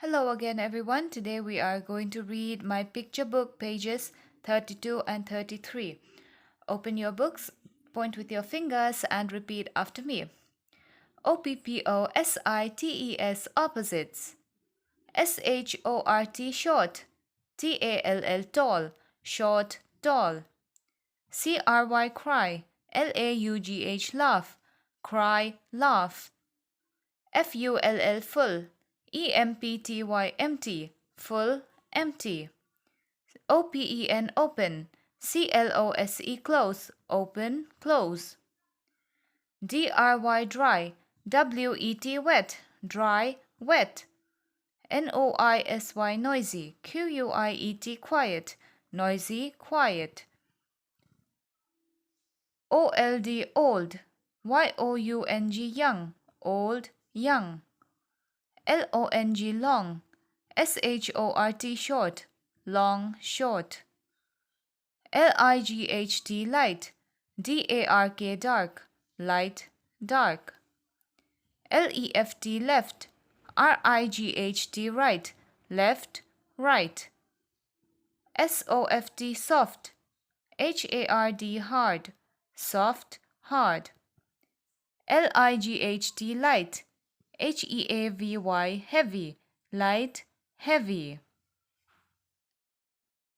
Hello again, everyone. Today we are going to read my picture book pages 32 and 33. Open your books, point with your fingers, and repeat after me. OPPOSITES opposites. SHORT short. TALL tall. Short, tall. CRY cry. LAUGH laugh. Cry, laugh. FULL full. EMPTY empty. Full, empty. OPEN open. CLOSE close. Open, close. DRY dry. WET wet. Dry, wet. NOISY noisy. QUIET quiet. Noisy, quiet. OLD old. YOUNG young. Old, young. LONG long. SHORT short. Long, short. LIGHT light. DARK dark. Light, dark. LEFT left. RIGHT right. Left, right. SOFT soft. HARD hard. Soft, hard. LIGHT light. HEAVY heavy. Light, heavy.